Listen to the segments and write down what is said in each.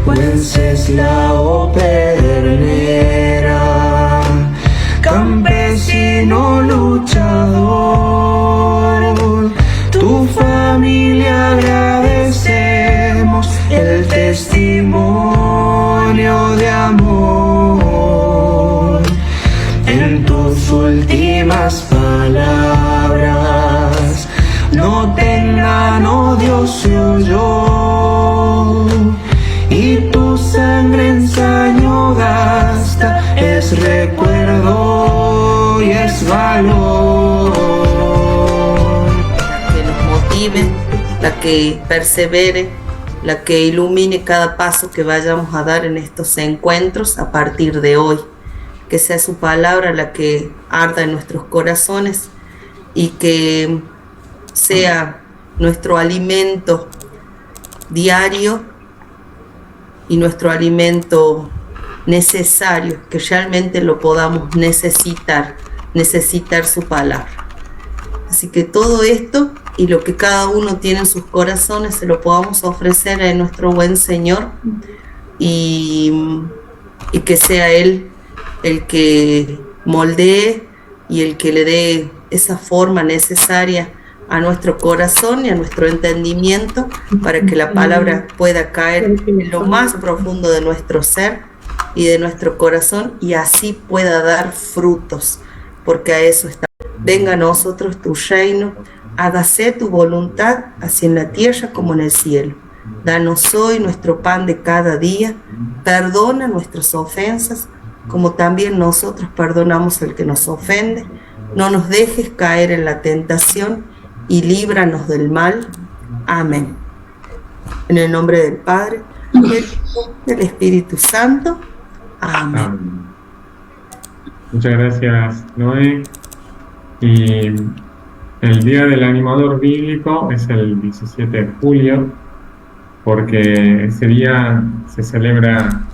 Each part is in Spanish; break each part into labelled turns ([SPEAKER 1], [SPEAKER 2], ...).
[SPEAKER 1] Wenceslao Pedernera, campesino luchador, tu familia agradecemos el testimonio de amor. En tus últimas palabras, no tengan odio se oyó, y tu sangre en saño gasta, es recuerdo y es valor.
[SPEAKER 2] La que nos motive, la que persevere, la que ilumine cada paso que vayamos a dar en estos encuentros a partir de hoy. Que sea su palabra la que arda en nuestros corazones y que sea nuestro alimento diario y nuestro alimento necesario, que realmente lo podamos necesitar su palabra. Así que todo esto y lo que cada uno tiene en sus corazones se lo podamos ofrecer a nuestro buen Señor y que sea Él el que moldee y el que le dé esa forma necesaria a nuestro corazón y a nuestro entendimiento para que la palabra pueda caer en lo más profundo de nuestro ser y de nuestro corazón y así pueda dar frutos, porque a eso está. Venga a nosotros tu reino, hágase tu voluntad, así en la tierra como en el cielo. Danos hoy nuestro pan de cada día, perdona nuestras ofensas, como también nosotros perdonamos al que nos ofende. No nos dejes caer en la tentación y líbranos del mal. Amén. En el nombre del Padre, del Hijo, del Espíritu Santo. Amén.
[SPEAKER 3] Muchas gracias, Noé. Y el Día del Animador Bíblico es el 17 de julio, porque ese día se celebra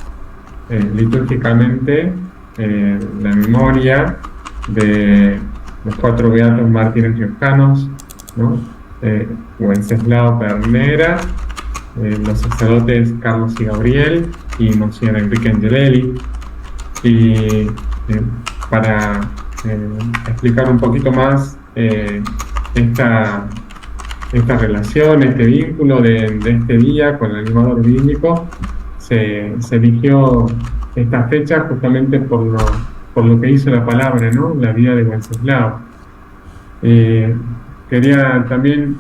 [SPEAKER 3] litúrgicamente la memoria de los 4 beatos mártires riojanos, ¿no? Wenceslao Pedernera, los sacerdotes Carlos y Gabriel y Monsignor Enrique Angelelli. Y para explicar un poquito más esta relación, este vínculo de este día con el animador bíblico, se eligió esta fecha justamente por lo que hizo la palabra, ¿no? La vida de Wenceslao. Quería también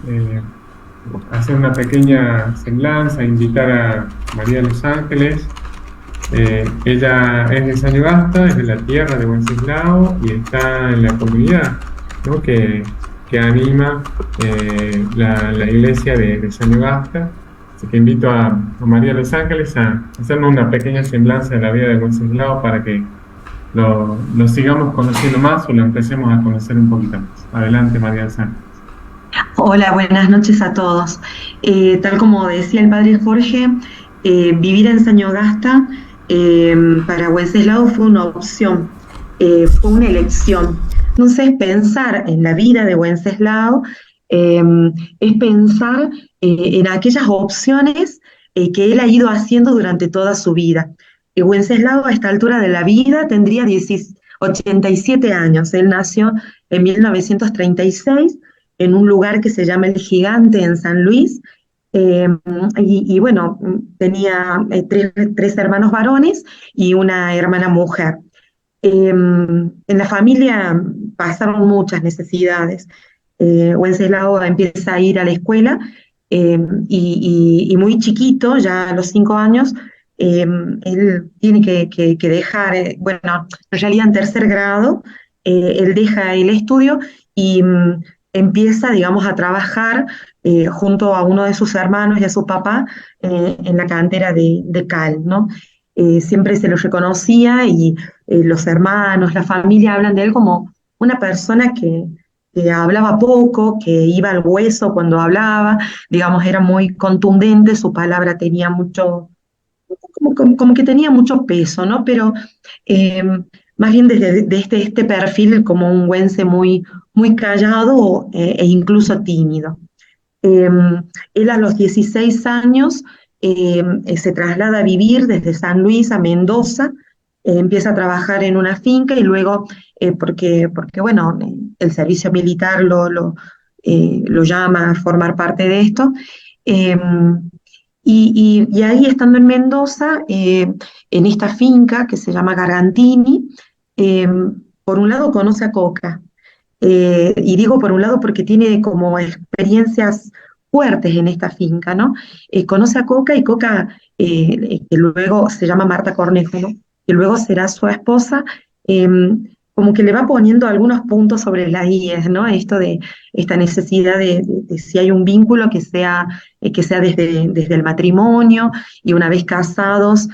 [SPEAKER 3] hacer una pequeña semblanza, invitar a María de los Ángeles. Ella es de Sañogasta, es de la tierra de Wenceslao y está en la comunidad, ¿no? que anima la iglesia de Sañogasta. Así que invito a María de los Ángeles a hacernos una pequeña semblanza de la vida de Wenceslao para que lo sigamos conociendo más o lo empecemos a conocer un poquito más. Adelante, María de los Ángeles.
[SPEAKER 4] Hola, buenas noches a todos. Tal como decía el padre Jorge, vivir en Sañogasta para Wenceslao fue una opción, fue una elección. Entonces, pensar en la vida de Wenceslao es pensar en aquellas opciones que él ha ido haciendo durante toda su vida. Wenceslao a esta altura de la vida tendría 87 años. Él nació en 1936 en un lugar que se llama El Gigante en San Luis, y bueno, tenía tres hermanos varones y una hermana mujer. En la familia pasaron muchas necesidades. Wenceslao empieza a ir a la escuela y muy chiquito, ya a los 5 años, él tiene que dejar, bueno, en realidad en 3er grado, él deja el estudio y empieza, digamos, a trabajar junto a uno de sus hermanos y a su papá en la cantera de cal, ¿no? Siempre se lo reconocía y los hermanos, la familia hablan de él como una persona que hablaba poco, que iba al hueso cuando hablaba, digamos, era muy contundente, su palabra tenía mucho, como que tenía mucho peso, ¿no? Pero más bien desde este perfil como un Wences muy callado e incluso tímido. Él a los 16 años se traslada a vivir desde San Luis a Mendoza, empieza a trabajar en una finca y luego, porque bueno, el servicio militar lo llama a formar parte de esto. eh, y ahí estando en Mendoza, en esta finca que se llama Gargantini, eh, por un lado conoce a Coca, y digo por un lado porque tiene como experiencias fuertes en esta finca, ¿no? Conoce a Coca y Coca, que luego se llama Marta Cornejo, ¿no? Que luego será su esposa, eh, como que le va poniendo algunos puntos sobre las IES, ¿no? Esto de esta necesidad de si hay un vínculo que sea desde el matrimonio y una vez casados,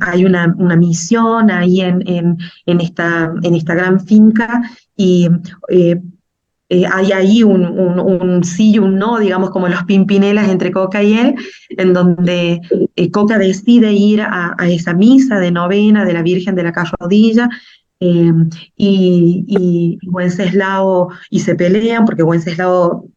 [SPEAKER 4] hay una misión ahí en esta gran finca y eh, hay ahí un sí y un no, digamos, como los pimpinelas entre Coca y él, en donde Coca decide ir a esa misa de novena de la Virgen de la Carrodilla, eh, y Wenceslao, y se pelean porque Wenceslao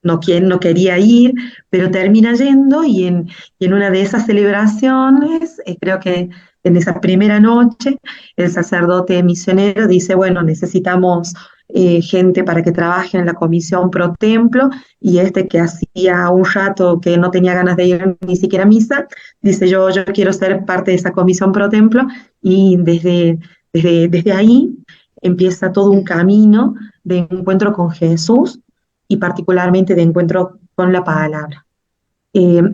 [SPEAKER 4] no quería ir, pero termina yendo y en una de esas celebraciones, creo que en esa primera noche, el sacerdote misionero dice, bueno, necesitamos gente para que trabaje en la comisión pro templo, y este que hacía un rato que no tenía ganas de ir ni siquiera a misa, dice yo quiero ser parte de esa comisión pro templo, y desde ahí empieza todo un camino de encuentro con Jesús y particularmente de encuentro con la palabra.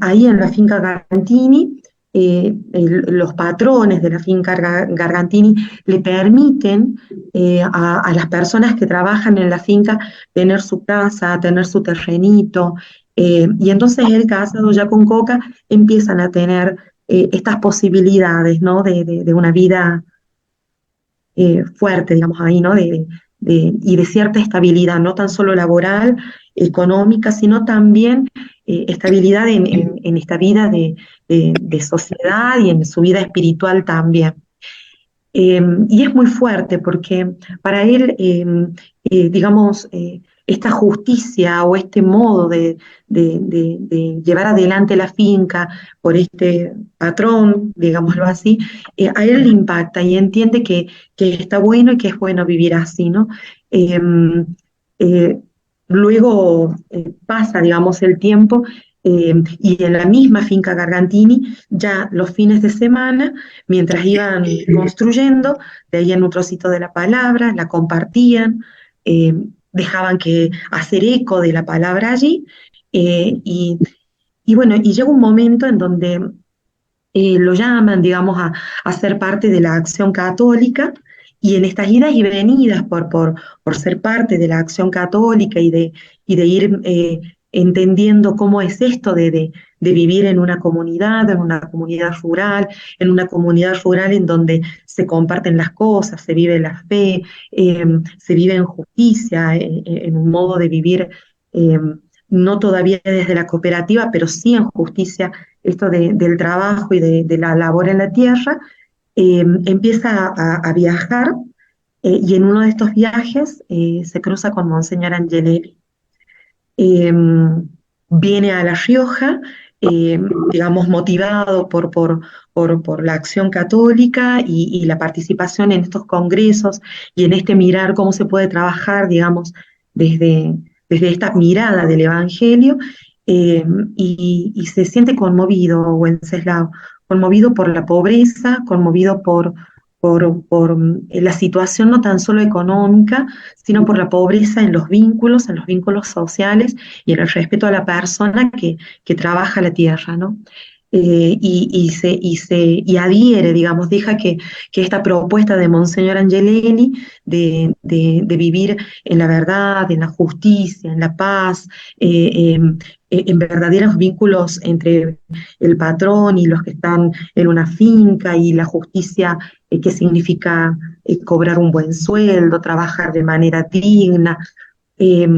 [SPEAKER 4] Ahí en la finca Gargantini, los patrones de la finca Gargantini le permiten a las personas que trabajan en la finca tener su casa, tener su terrenito, y entonces él, casado ya con Coca, empiezan a tener estas posibilidades, ¿no? De una vida fuerte, digamos, ahí, ¿no? Y de cierta estabilidad, no tan solo laboral, económica, sino también estabilidad en esta vida de sociedad y en su vida espiritual también. Y es muy fuerte porque para él, digamos, esta justicia o este modo de llevar adelante la finca por este patrón, digámoslo así, a él le impacta y entiende que está bueno y que es bueno vivir así, ¿no? Eh, eh, Luego pasa, digamos, el tiempo, y en la misma finca Gargantini, ya los fines de semana, mientras iban construyendo, leían un trocito de la palabra, la compartían, dejaban que hacer eco de la palabra allí, eh, y, y bueno, y llega un momento en donde lo llaman, digamos, a ser parte de la acción católica, y en estas idas y venidas por ser parte de la acción católica y de ir entendiendo cómo es esto de vivir en una comunidad rural, en donde se comparten las cosas, se vive la fe, se vive en justicia, en un modo de vivir, eh, no todavía desde la cooperativa, pero sí en justicia, esto del trabajo y de la labor en la tierra. Empieza a viajar, y en uno de estos viajes se cruza con Monseñor Angelelli. Eh, Viene a La Rioja, eh, digamos, motivado por la acción católica y la participación en estos congresos y en este mirar cómo se puede trabajar, digamos, desde esta mirada del Evangelio, eh, y se siente conmovido, Wenceslao, conmovido por la pobreza, conmovido por la situación no tan solo económica, sino por la pobreza en los vínculos sociales y en el respeto a la persona que trabaja la tierra, ¿no? Y adhiere, digamos, deja que esta propuesta de Monseñor Angelelli de vivir en la verdad, en la justicia, en la paz, en verdaderos vínculos entre el patrón y los que están en una finca, y la justicia, que significa cobrar un buen sueldo, trabajar de manera digna, eh,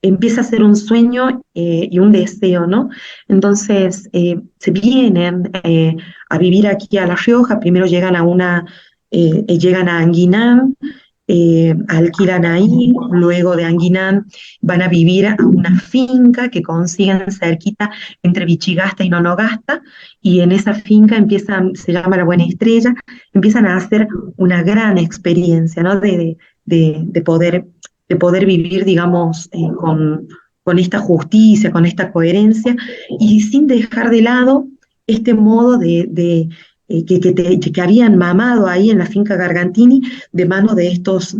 [SPEAKER 4] empieza a ser un sueño y un deseo, ¿no? Entonces se vienen a vivir aquí a La Rioja. Primero llegan llegan a Anguinán, alquilan ahí, luego de Anguinán van a vivir a una finca que consiguen cerquita entre Vichigasta y Nonogasta, y en esa finca empiezan, se llama La Buena Estrella, empiezan a hacer una gran experiencia, ¿no? De poder vivir, digamos, con esta justicia, con esta coherencia, y sin dejar de lado este modo que habían mamado ahí en la finca Gargantini de mano de estos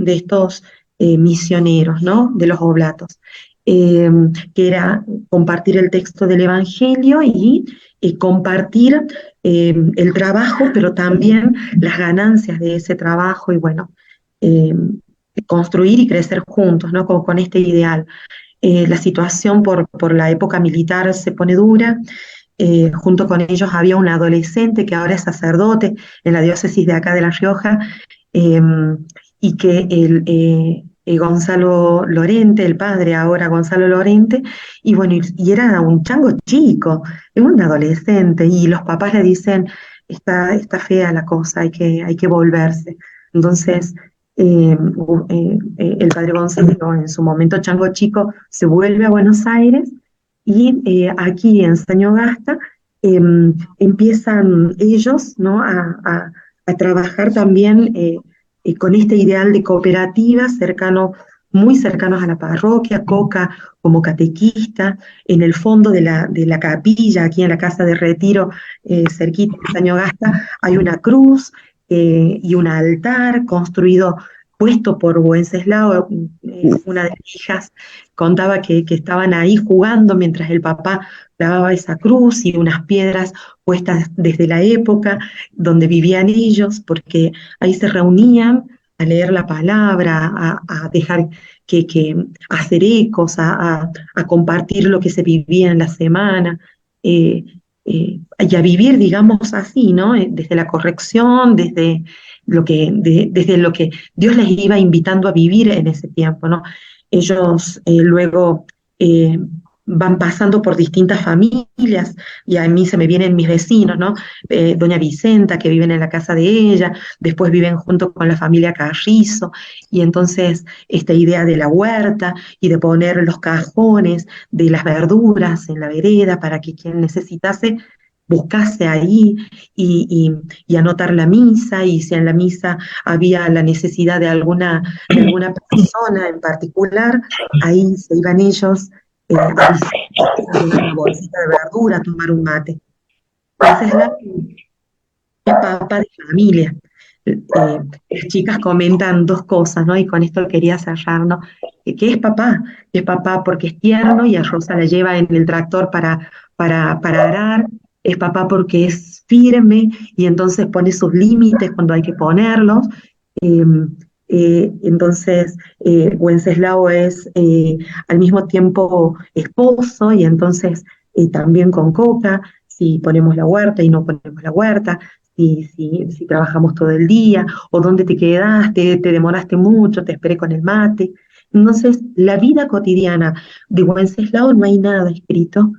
[SPEAKER 4] misioneros, ¿no? De los oblatos, que era compartir el texto del Evangelio y compartir el trabajo, pero también las ganancias de ese trabajo y bueno, eh, construir y crecer juntos, ¿no? Con este ideal. La situación por la época militar se pone dura. Junto con ellos había un adolescente que ahora es sacerdote en la diócesis de acá de La Rioja, eh, y que Gonzalo Lorente, el padre ahora Gonzalo Lorente, y bueno, y era un chango chico, un adolescente, y los papás le dicen, está fea la cosa, hay que volverse. Entonces, el padre Gonzalo, en su momento chango chico, se vuelve a Buenos Aires, y aquí en Sañogasta empiezan ellos, ¿no? A trabajar también con este ideal de cooperativa muy cercanos a la parroquia, Coca como catequista, en el fondo de la capilla, aquí en la casa de retiro, cerquita de Sañogasta, hay una cruz y un altar construido, puesto por Wenceslao. Una de mis hijas contaba que estaban ahí jugando mientras el papá clavaba esa cruz y unas piedras puestas desde la época donde vivían ellos, porque ahí se reunían a leer la palabra, a dejar a hacer ecos, a compartir lo que se vivía en la semana, y a vivir, digamos, así, ¿no? Desde la corrección, desde desde lo que Dios les iba invitando a vivir en ese tiempo, ¿no? Ellos luego van pasando por distintas familias, y a mí se me vienen mis vecinos, ¿no? Doña Vicenta, que viven en la casa de ella, después viven junto con la familia Carrizo, y entonces esta idea de la huerta y de poner los cajones de las verduras en la vereda para que quien necesitase buscase ahí y anotar la misa, y si en la misa había la necesidad de alguna persona en particular, ahí se iban ellos a llevar una bolsita de verdura, a tomar un mate. Entonces es papá de familia. Las chicas comentan dos cosas, ¿no? Y con esto quería cerrar, ¿no? ¿Qué es papá? Es papá porque es tierno y a Rosa la lleva en el tractor para arar. Es papá porque es firme y entonces pone sus límites cuando hay que ponerlos. Eh, entonces, Wenceslao es al mismo tiempo esposo, y entonces también con Coca, si ponemos la huerta y no ponemos la huerta, si trabajamos todo el día, o dónde te quedaste, te demoraste mucho, te esperé con el mate. Entonces, la vida cotidiana de Wenceslao no hay nada escrito,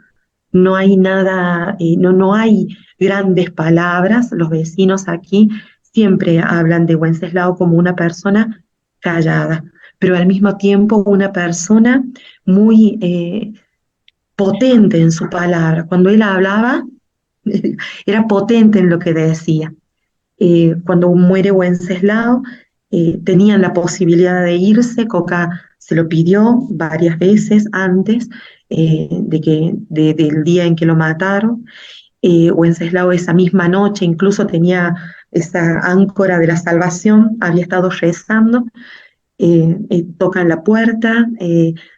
[SPEAKER 4] no hay nada, no hay grandes palabras. Los vecinos aquí siempre hablan de Wenceslao como una persona callada, pero al mismo tiempo una persona muy potente en su palabra. Cuando él hablaba, era potente en lo que decía. Cuando muere Wenceslao, tenían la posibilidad de irse. Coca se lo pidió varias veces antes del día en que lo mataron. Wenceslao esa misma noche incluso tenía esa áncora de la salvación, había estado rezando, tocan la puerta,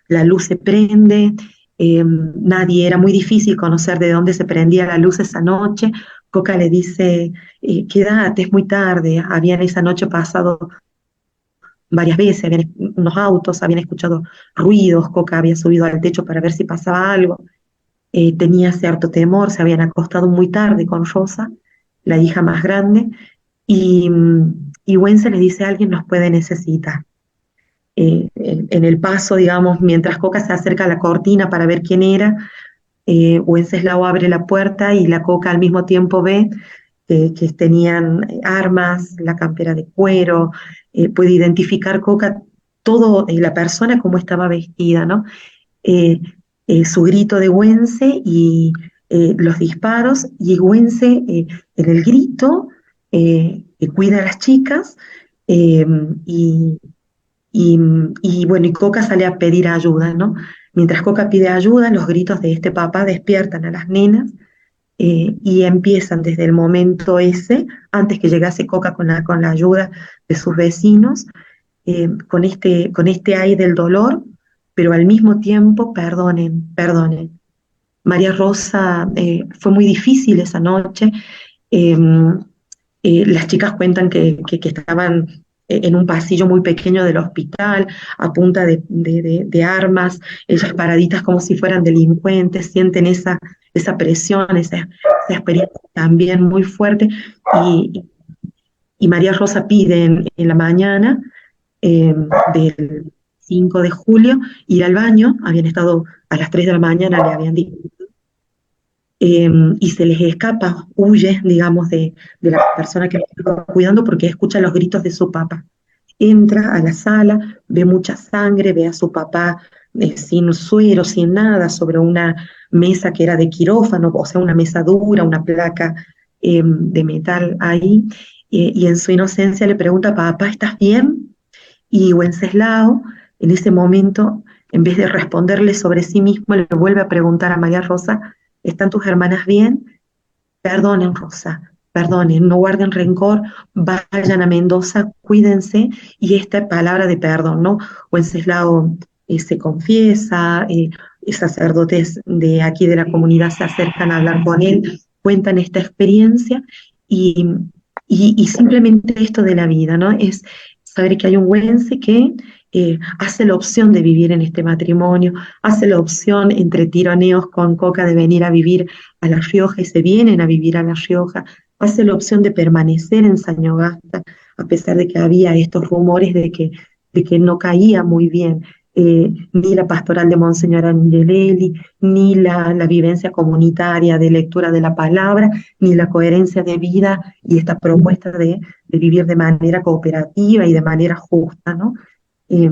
[SPEAKER 4] la luz se prende, era muy difícil conocer de dónde se prendía la luz esa noche. Coca le dice, quédate, es muy tarde. Habían esa noche pasado varias veces, habían unos autos, habían escuchado ruidos. Coca había subido al techo para ver si pasaba algo. Tenía cierto temor, se habían acostado muy tarde con Rosa, la hija más grande, y Wences le dice, alguien nos puede necesitar. En el paso, digamos, mientras Coca se acerca a la cortina para ver quién era, Wenceslao abre la puerta y la Coca al mismo tiempo ve que tenían armas, la campera de cuero, puede identificar Coca todo, la persona cómo estaba vestida, ¿no? Eh, su grito de Güense y los disparos, y Güense en el grito que cuida a las chicas, eh, y, y bueno, y Coca sale a pedir ayuda, ¿no? Mientras Coca pide ayuda, los gritos de este papá despiertan a las nenas, y empiezan desde el momento ese, antes que llegase Coca con la ayuda de sus vecinos, con este ay del dolor, pero al mismo tiempo, perdonen, perdonen. María Rosa, fue muy difícil esa noche. eh, las chicas cuentan que estaban en un pasillo muy pequeño del hospital, a punta de armas, ellas paraditas como si fueran delincuentes, sienten esa presión, esa experiencia también muy fuerte, y, y María Rosa pide en la mañana del 5 de julio ir al baño. Habían estado a las 3 de la mañana, le habían dicho, y se les escapa, huye, digamos, de la persona que está cuidando porque escucha los gritos de su papá. Entra a la sala, ve mucha sangre, ve a su papá sin suero, sin nada, sobre una mesa que era de quirófano, o sea, una mesa dura, una placa de metal ahí, y en su inocencia le pregunta: papá, ¿estás bien? Y Wenceslao, en ese momento, en vez de responderle sobre sí mismo, le vuelve a preguntar a María Rosa: ¿están tus hermanas bien? Perdonen, Rosa, perdonen, no guarden rencor, vayan a Mendoza, cuídense. Y esta palabra de perdón, ¿no? Wenceslao se confiesa, sacerdotes de aquí de la comunidad se acercan a hablar con él, cuentan esta experiencia, y, y simplemente esto de la vida, ¿no? Es saber que hay un Güense que hace la opción de vivir en este matrimonio, hace la opción entre tironeos con Coca de venir a vivir a La Rioja, y se vienen a vivir a La Rioja, hace la opción de permanecer en Sañogasta, a pesar de que había estos rumores de que no caía muy bien ni la pastoral de Monseñor Angelelli, ni la vivencia comunitaria de lectura de la palabra, ni la coherencia de vida y esta propuesta de vivir de manera cooperativa y de manera justa, ¿no? Eh,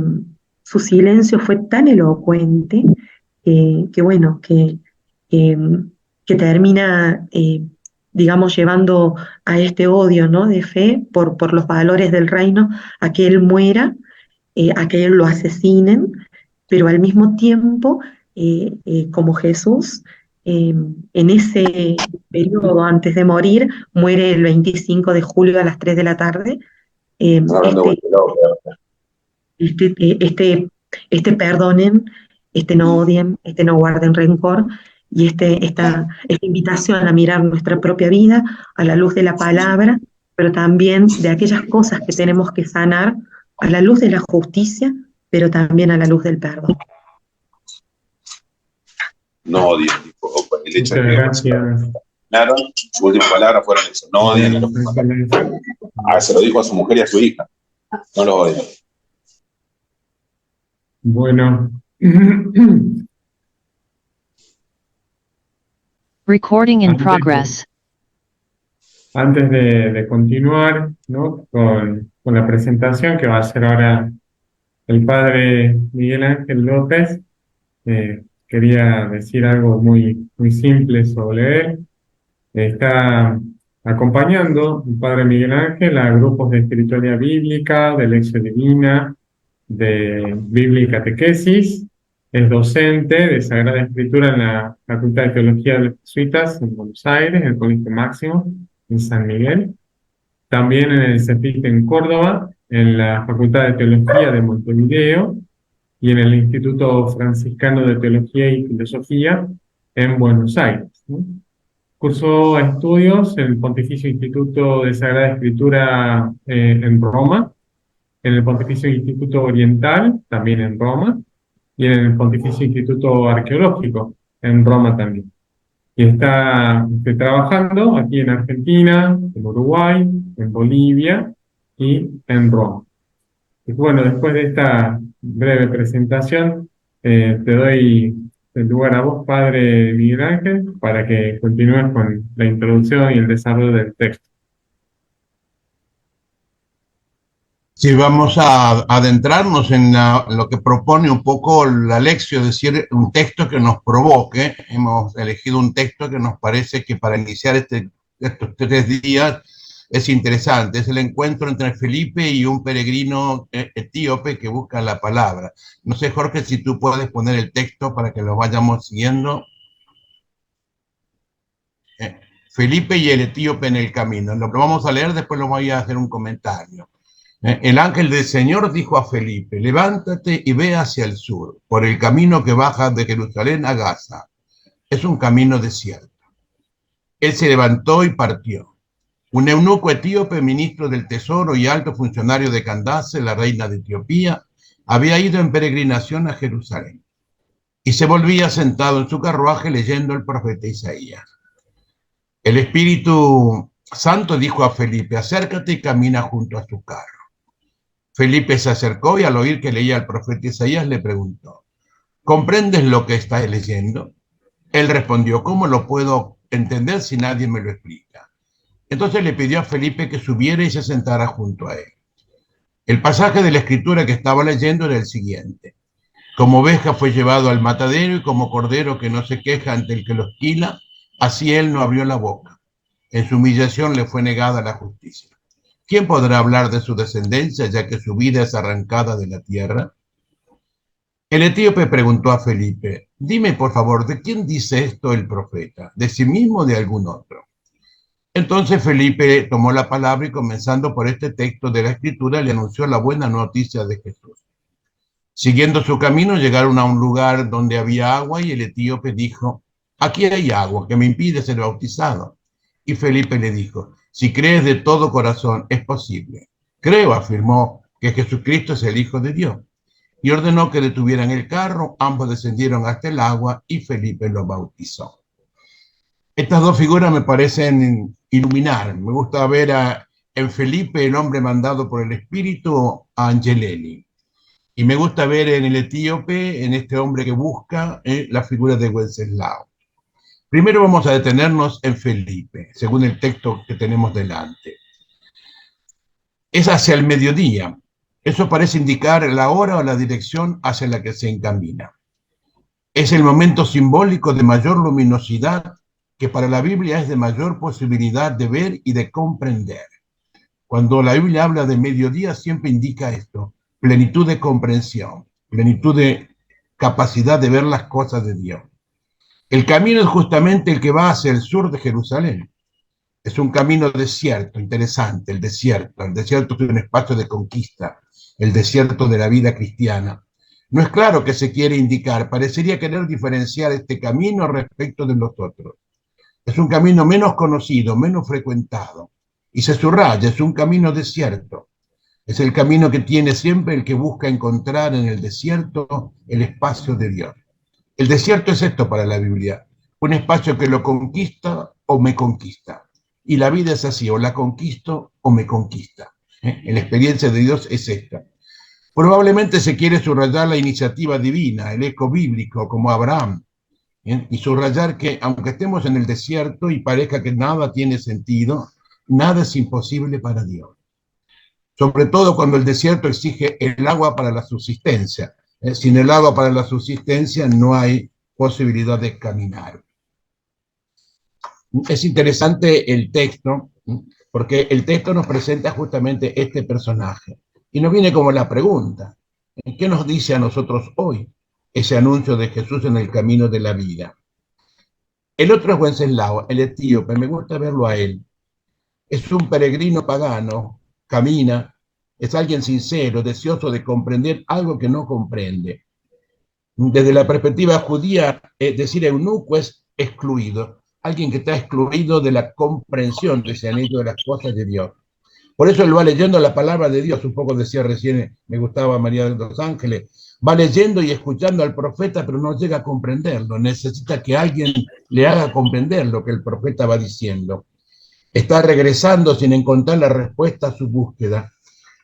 [SPEAKER 4] Su silencio fue tan elocuente que bueno, eh, que termina, digamos, llevando a este odio, ¿no? De fe por los valores del reino, a que él muera, a que él lo asesinen, pero al mismo tiempo, como Jesús, en ese periodo antes de morir, muere el 25 de julio a las 3 de la tarde. Este, este perdonen, este no odien, este no guarden rencor, y esta invitación a mirar nuestra propia vida a la luz de la palabra, pero también de aquellas cosas que tenemos que sanar a la luz de la justicia, pero también a la luz del perdón.
[SPEAKER 5] No odien, dijo, el hecho de que
[SPEAKER 3] Gracias.
[SPEAKER 5] claro, su última palabra fueron eso, no odien a los que matan. Se lo dijo a su mujer y a su hija, no los odien.
[SPEAKER 3] Bueno.
[SPEAKER 6] Recording in progress.
[SPEAKER 3] Antes de continuar, ¿no? con la presentación que va a hacer ahora el padre Miguel Ángel López, quería decir algo muy, muy simple sobre él. Está acompañando el padre Miguel Ángel a grupos de espiritualidad bíblica, de lección divina, de Biblia y catequesis. Es docente de Sagrada Escritura en la Facultad de Teología de los Jesuitas en Buenos Aires, en el Colegio Máximo, en San Miguel. También en el CEPIT en Córdoba, en la Facultad de Teología de Montevideo y en el Instituto Franciscano de Teología y Filosofía en Buenos Aires, ¿no? Cursó estudios en el Pontificio Instituto de Sagrada Escritura en Roma, en el Pontificio Instituto Oriental, también en Roma, y en el Pontificio Instituto Arqueológico, en Roma también. Y está trabajando aquí en Argentina, en Uruguay, en Bolivia y en Roma. Y bueno, después de esta breve presentación, te doy el lugar a vos, Padre Miguel Ángel, para que continúes con la introducción y el desarrollo del texto.
[SPEAKER 7] Sí, vamos a adentrarnos en lo que propone un poco la lección, es decir, un texto que nos provoque. Hemos elegido un texto que nos parece que para iniciar estos 3 días es interesante. Es el encuentro entre Felipe y un peregrino etíope que busca la palabra. No sé, Jorge, si tú puedes poner el texto para que lo vayamos siguiendo. Felipe y el etíope en el camino. Lo que vamos a leer, después lo voy a hacer un comentario. El ángel del Señor dijo a Felipe: levántate y ve hacia el sur, por el camino que baja de Jerusalén a Gaza. Es un camino desierto. Él se levantó y partió. Un eunuco etíope, ministro del tesoro y alto funcionario de Candace, la reina de Etiopía, había ido en peregrinación a Jerusalén y se volvía sentado en su carruaje leyendo el profeta Isaías. El Espíritu Santo dijo a Felipe: acércate y camina junto a su carro. Felipe se acercó y al oír que leía el profeta Isaías le preguntó: ¿comprendes lo que estás leyendo? Él respondió: ¿cómo lo puedo entender si nadie me lo explica? Entonces le pidió a Felipe que subiera y se sentara junto a él. El pasaje de la escritura que estaba leyendo era el siguiente: como oveja fue llevado al matadero y como cordero que no se queja ante el que lo esquila, así él no abrió la boca. En su humillación le fue negada la justicia. ¿Quién podrá hablar de su descendencia, ya que su vida es arrancada de la tierra? El etíope preguntó a Felipe: dime, por favor, ¿de quién dice esto el profeta? ¿De sí mismo o de algún otro? Entonces Felipe tomó la palabra y, comenzando por este texto de la Escritura, le anunció la buena noticia de Jesús. Siguiendo su camino, llegaron a un lugar donde había agua y el etíope dijo: aquí hay agua que me impide ser bautizado. Y Felipe le dijo: si crees de todo corazón, es posible. Creo, afirmó, que Jesucristo es el Hijo de Dios. Y ordenó que detuvieran el carro, ambos descendieron hasta el agua y Felipe lo bautizó. Estas dos figuras me parecen iluminar. Me gusta ver en Felipe, el hombre mandado por el Espíritu, a Angelelli. Y me gusta ver en el etíope, en este hombre que busca, la figura de Wenceslao. Primero vamos a detenernos en Felipe, según el texto que tenemos delante. Es hacia el mediodía. Eso parece indicar la hora o la dirección hacia la que se encamina. Es el momento simbólico de mayor luminosidad, que para la Biblia es de mayor posibilidad de ver y de comprender. Cuando la Biblia habla de mediodía, siempre indica esto: plenitud de comprensión, plenitud de capacidad de ver las cosas de Dios. El camino es justamente el que va hacia el sur de Jerusalén. Es un camino desierto, interesante, el desierto. El desierto es un espacio de conquista, el desierto de la vida cristiana. No es claro qué se quiere indicar, parecería querer diferenciar este camino respecto de los otros. Es un camino menos conocido, menos frecuentado, y se subraya: es un camino desierto. Es el camino que tiene siempre el que busca encontrar en el desierto el espacio de Dios. El desierto es esto para la Biblia: un espacio que lo conquista o me conquista. Y la vida es así: o la conquisto o me conquista. La experiencia de Dios es esta. Probablemente se quiere subrayar la iniciativa divina, el eco bíblico, como Abraham, y subrayar que, aunque estemos en el desierto y parezca que nada tiene sentido, nada es imposible para Dios. Sobre todo cuando el desierto exige el agua para la subsistencia. Sin el agua para la subsistencia no hay posibilidad de caminar. Es interesante el texto, porque el texto nos presenta justamente este personaje. Y nos viene como la pregunta: ¿qué nos dice a nosotros hoy ese anuncio de Jesús en el camino de la vida? El otro es Wenceslao, el etíope. Me gusta verlo a él. Es un peregrino pagano, camina, es alguien sincero, deseoso de comprender algo que no comprende. Desde la perspectiva judía, decir eunuco es excluido, alguien que está excluido de la comprensión de ese anhelo de las cosas de Dios. Por eso él va leyendo la palabra de Dios, un poco decía recién, me gustaba María de los Ángeles, va leyendo y escuchando al profeta, pero no llega a comprenderlo, necesita que alguien le haga comprender lo que el profeta va diciendo. Está regresando sin encontrar la respuesta a su búsqueda.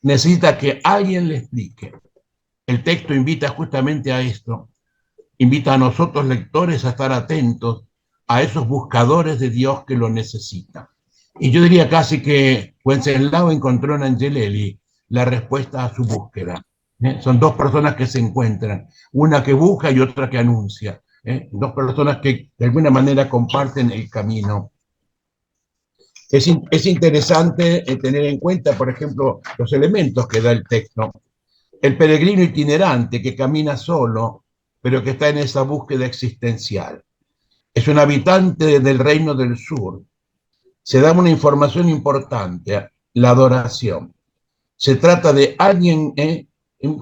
[SPEAKER 7] Necesita que alguien le explique. El texto invita justamente a esto. invita a nosotros lectores a estar atentos a esos buscadores de Dios que lo necesitan. Y yo diría casi que Wenceslao encontró en Angelelli la respuesta a su búsqueda. Son dos personas que se encuentran, una que busca y otra que anuncia. Dos personas que de alguna manera comparten el camino. Es interesante tener en cuenta, por ejemplo, los elementos que da el texto. El peregrino itinerante que camina solo, pero que está en esa búsqueda existencial. Es un habitante del reino del sur. Se da una información importante, la adoración. Se trata de alguien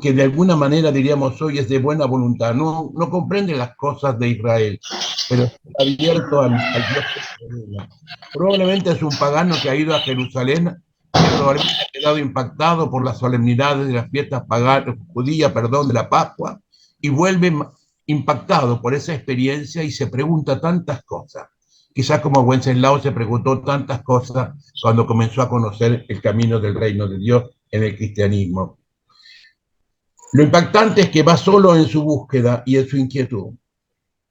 [SPEAKER 7] que de alguna manera diríamos hoy es de buena voluntad, no comprende las cosas de Israel, pero está abierto al Dios que revela. Probablemente es un pagano que ha ido a Jerusalén, que probablemente ha quedado impactado por las solemnidades de las fiestas judías, de la Pascua, y vuelve impactado por esa experiencia y se pregunta tantas cosas. Quizás como Wenceslao se preguntó tantas cosas cuando comenzó a conocer el camino del reino de Dios en el cristianismo. Lo impactante es que va solo en su búsqueda y en su inquietud,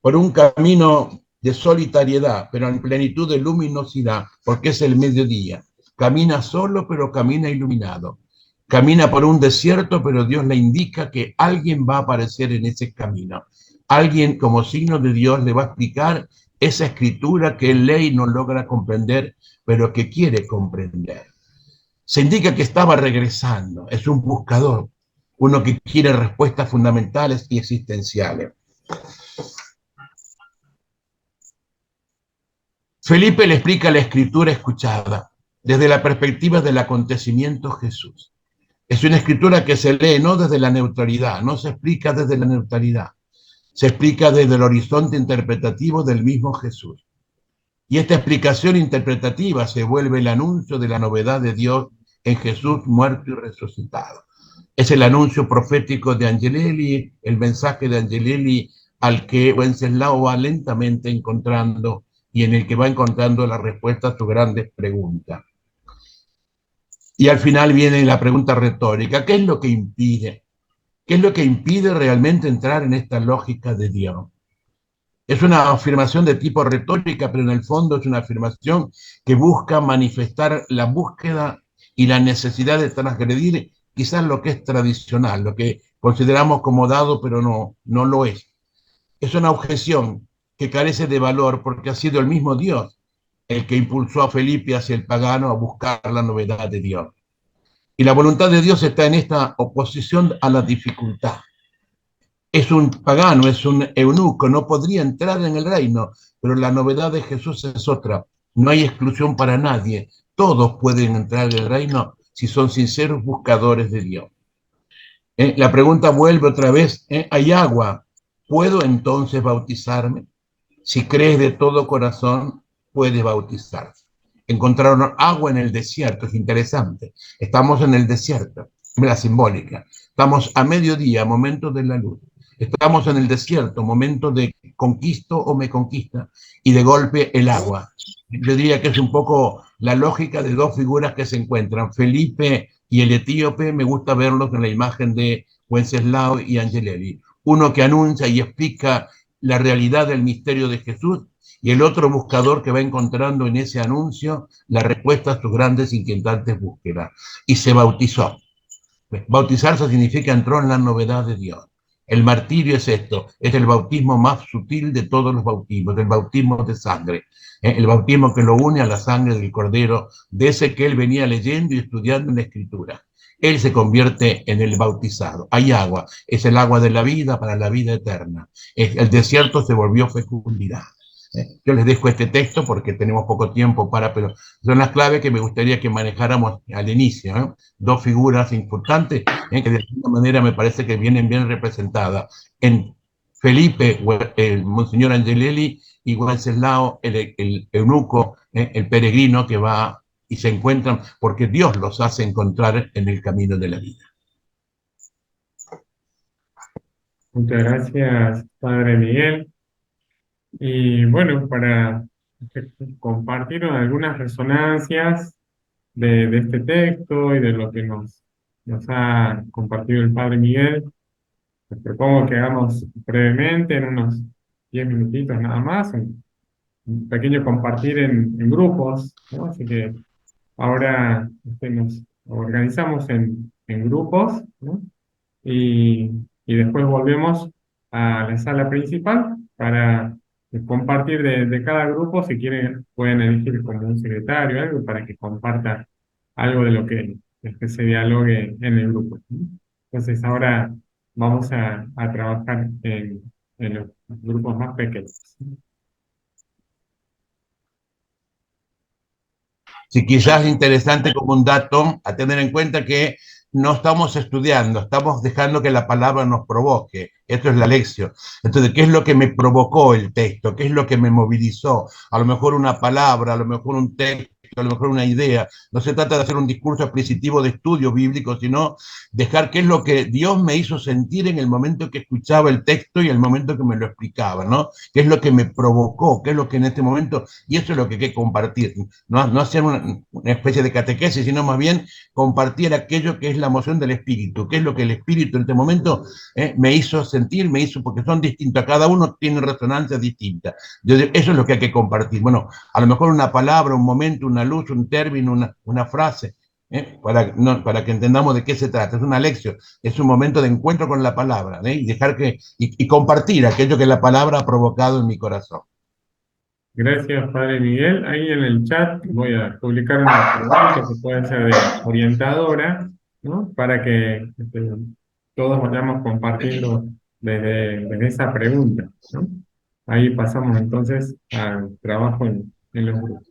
[SPEAKER 7] por un camino de solitariedad, pero en plenitud de luminosidad, porque es el mediodía. Camina solo, pero camina iluminado. Camina por un desierto, pero Dios le indica que alguien va a aparecer en ese camino. Alguien como signo de Dios le va a explicar esa escritura que él lee y no logra comprender, pero que quiere comprender. Se indica que estaba regresando, es un buscador, uno que quiere respuestas fundamentales y existenciales. Felipe le explica la escritura escuchada desde la perspectiva del acontecimiento Jesús. Es una escritura que se lee no desde la neutralidad, no se explica desde la neutralidad, se explica desde el horizonte interpretativo del mismo Jesús. Y esta explicación interpretativa se vuelve el anuncio de la novedad de Dios en Jesús muerto y resucitado. Es el anuncio profético de Angelelli, el mensaje de Angelelli al que Wenceslao va lentamente encontrando y en el que va encontrando la respuesta a sus grandes preguntas. Y al final viene la pregunta retórica, ¿qué es lo que impide? ¿Qué es lo que impide realmente entrar en esta lógica de Dios? Es una afirmación de tipo retórica, pero en el fondo es una afirmación que busca manifestar la búsqueda y la necesidad de transgredir quizás lo que es tradicional, lo que consideramos como dado, pero no lo es. Es una objeción que carece de valor porque ha sido el mismo Dios el que impulsó a Felipe hacia el pagano a buscar la novedad de Dios. Y la voluntad de Dios está en esta oposición a la dificultad. Es un pagano, es un eunuco, no podría entrar en el reino, pero la novedad de Jesús es otra. No hay exclusión para nadie. Todos pueden entrar en el reino si son sinceros buscadores de Dios. La pregunta vuelve otra vez, ¿hay agua? ¿Puedo entonces bautizarme? Si crees de todo corazón, puedes bautizarse. Encontraron agua en el desierto, es interesante. Estamos en el desierto, la simbólica. Estamos a mediodía, momento de la luz. Estamos en el desierto, momento de conquisto o me conquista, y de golpe el agua. Yo diría que es un poco la lógica de dos figuras que se encuentran. Felipe y el etíope, me gusta verlos en la imagen de Wenceslao y Angelelli. Uno que anuncia y explica la realidad del misterio de Jesús, y el otro buscador que va encontrando en ese anuncio la respuesta a sus grandes inquietantes búsquedas. Y se bautizó. Bautizarse significa entró en la novedad de Dios. El martirio es esto, es el bautismo más sutil de todos los bautismos, el bautismo de sangre, el bautismo que lo une a la sangre del Cordero, de ese que él venía leyendo y estudiando en la Escritura. Él se convierte en el bautizado. Hay agua, es el agua de la vida para la vida eterna. El desierto se volvió fecundidad. Yo les dejo este texto porque tenemos poco tiempo pero son las claves que me gustaría que manejáramos al inicio. Dos figuras importantes que de alguna manera me parece que vienen bien representadas. En Felipe, el Monseñor Angelelli, y Wenceslao, el eunuco, el peregrino que va y se encuentran porque Dios los hace encontrar en el camino de la vida.
[SPEAKER 3] Muchas gracias, Padre Miguel. Y bueno, para compartir algunas resonancias de este texto y de lo que nos ha compartido el Padre Miguel, les propongo que hagamos brevemente, en unos 10 minutitos nada más, un pequeño compartir en grupos, ¿no? Así que ahora nos organizamos en grupos, ¿no? Y, y después volvemos a la sala principal para compartir de cada grupo. Si quieren, pueden elegir como un secretario, algo para que comparta algo de que se dialogue en el grupo, ¿no? Entonces, ahora vamos a trabajar en los grupos más pequeños.
[SPEAKER 7] Si quizás es interesante como un dato a tener en cuenta que no estamos estudiando, estamos dejando que la palabra nos provoque. Esto es la lección. Entonces, ¿qué es lo que me provocó el texto? ¿Qué es lo que me movilizó? A lo mejor una palabra, a lo mejor un texto, a lo mejor una idea. No se trata de hacer un discurso expositivo de estudio bíblico, sino dejar qué es lo que Dios me hizo sentir en el momento que escuchaba el texto y el momento que me lo explicaba, ¿no? ¿Qué es lo que me provocó? ¿Qué es lo que en este momento? Y eso es lo que hay que compartir. No hacer una especie de catequesis, sino más bien compartir aquello que es la emoción del espíritu, qué es lo que el espíritu en este momento me hizo sentir, me hizo, porque son distintos, cada uno tiene resonancias distintas. Eso es lo que hay que compartir. Bueno, a lo mejor una palabra, un momento, una luz, un término, una frase, para, no, para que entendamos de qué se trata. Es una lección, es un momento de encuentro con la palabra, y dejar y compartir aquello que la palabra ha provocado en mi corazón.
[SPEAKER 3] Gracias, Padre Miguel. Ahí en el chat voy a publicar una pregunta que puede ser de orientadora, ¿no? Para que todos vayamos compartiendo desde esa pregunta, ¿no? Ahí pasamos entonces al trabajo en los grupos.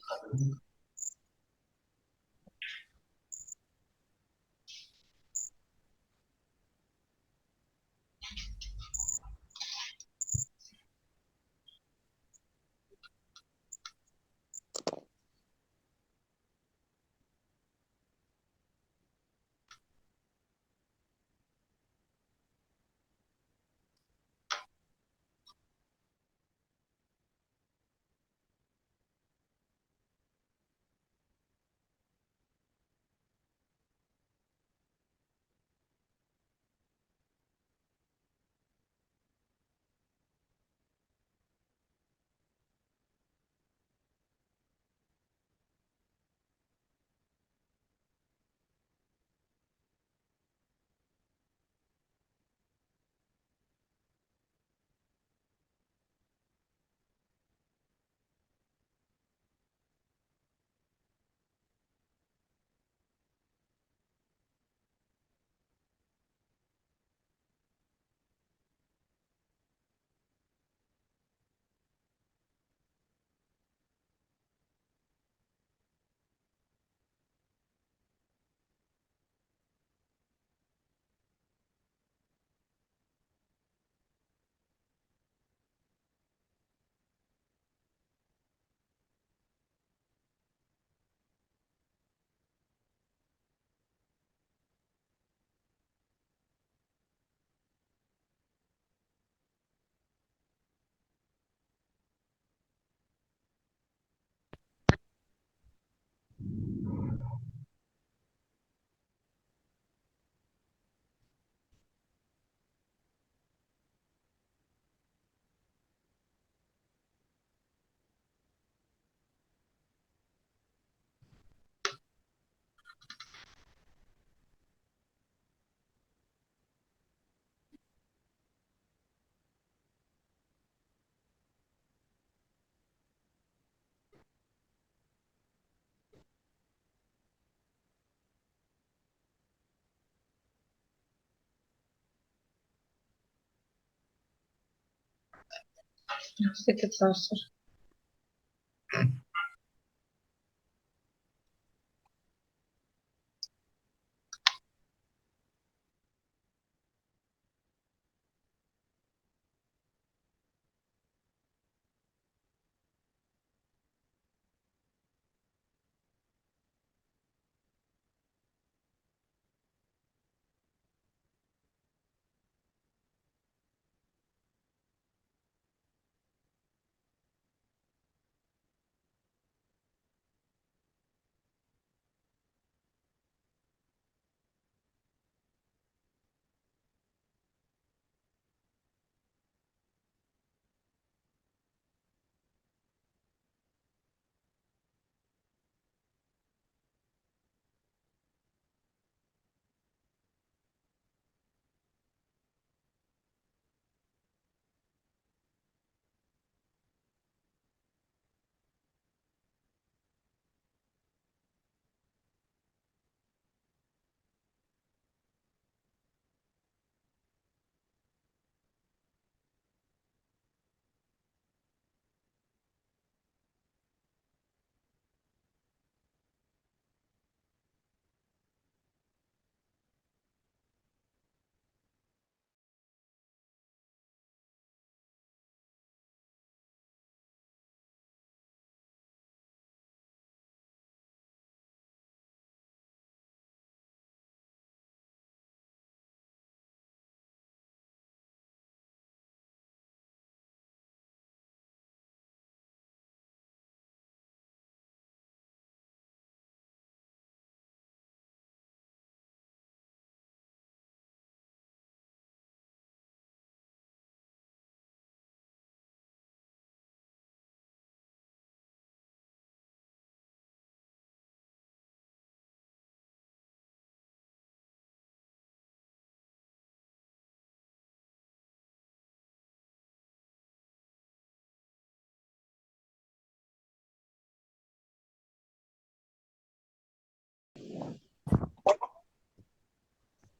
[SPEAKER 8] No sé qué pasa.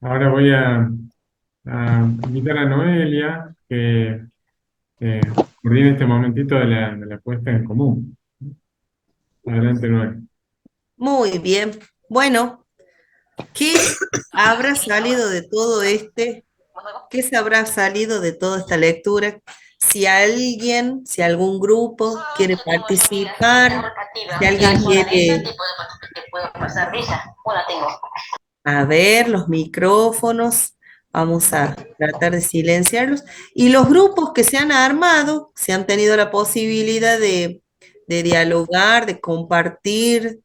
[SPEAKER 3] Ahora voy a invitar a Noelia que coordine este momentito de la puesta en común. Adelante, Noelia.
[SPEAKER 2] Muy bien. Bueno, ¿qué habrá salido de todo qué se habrá salido de toda esta lectura? Si alguien, si algún grupo quiere participar, si alguien quiere, a ver, los micrófonos, vamos a tratar de silenciarlos. Y los grupos que se han armado, se han tenido la posibilidad de dialogar, de compartir,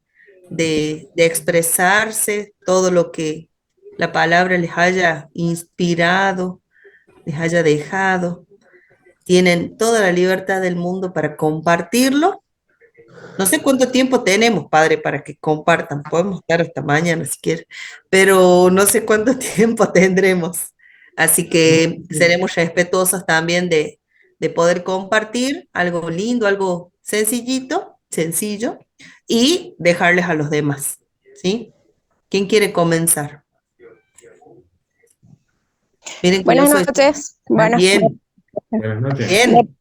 [SPEAKER 2] de expresarse, todo lo que la palabra les haya inspirado, les haya dejado. Tienen toda la libertad del mundo para compartirlo. No sé cuánto tiempo tenemos, padre, para que compartan. Podemos estar hasta mañana si quieren, pero no sé cuánto tiempo tendremos. Así que seremos respetuosos también de poder compartir algo lindo, algo sencillito, sencillo, y dejarles a los demás, ¿sí? ¿Quién quiere comenzar? Miren que yo
[SPEAKER 8] Buenas
[SPEAKER 2] soy
[SPEAKER 8] noches. Bueno,
[SPEAKER 2] bien,
[SPEAKER 3] Buenas noches.
[SPEAKER 2] bien.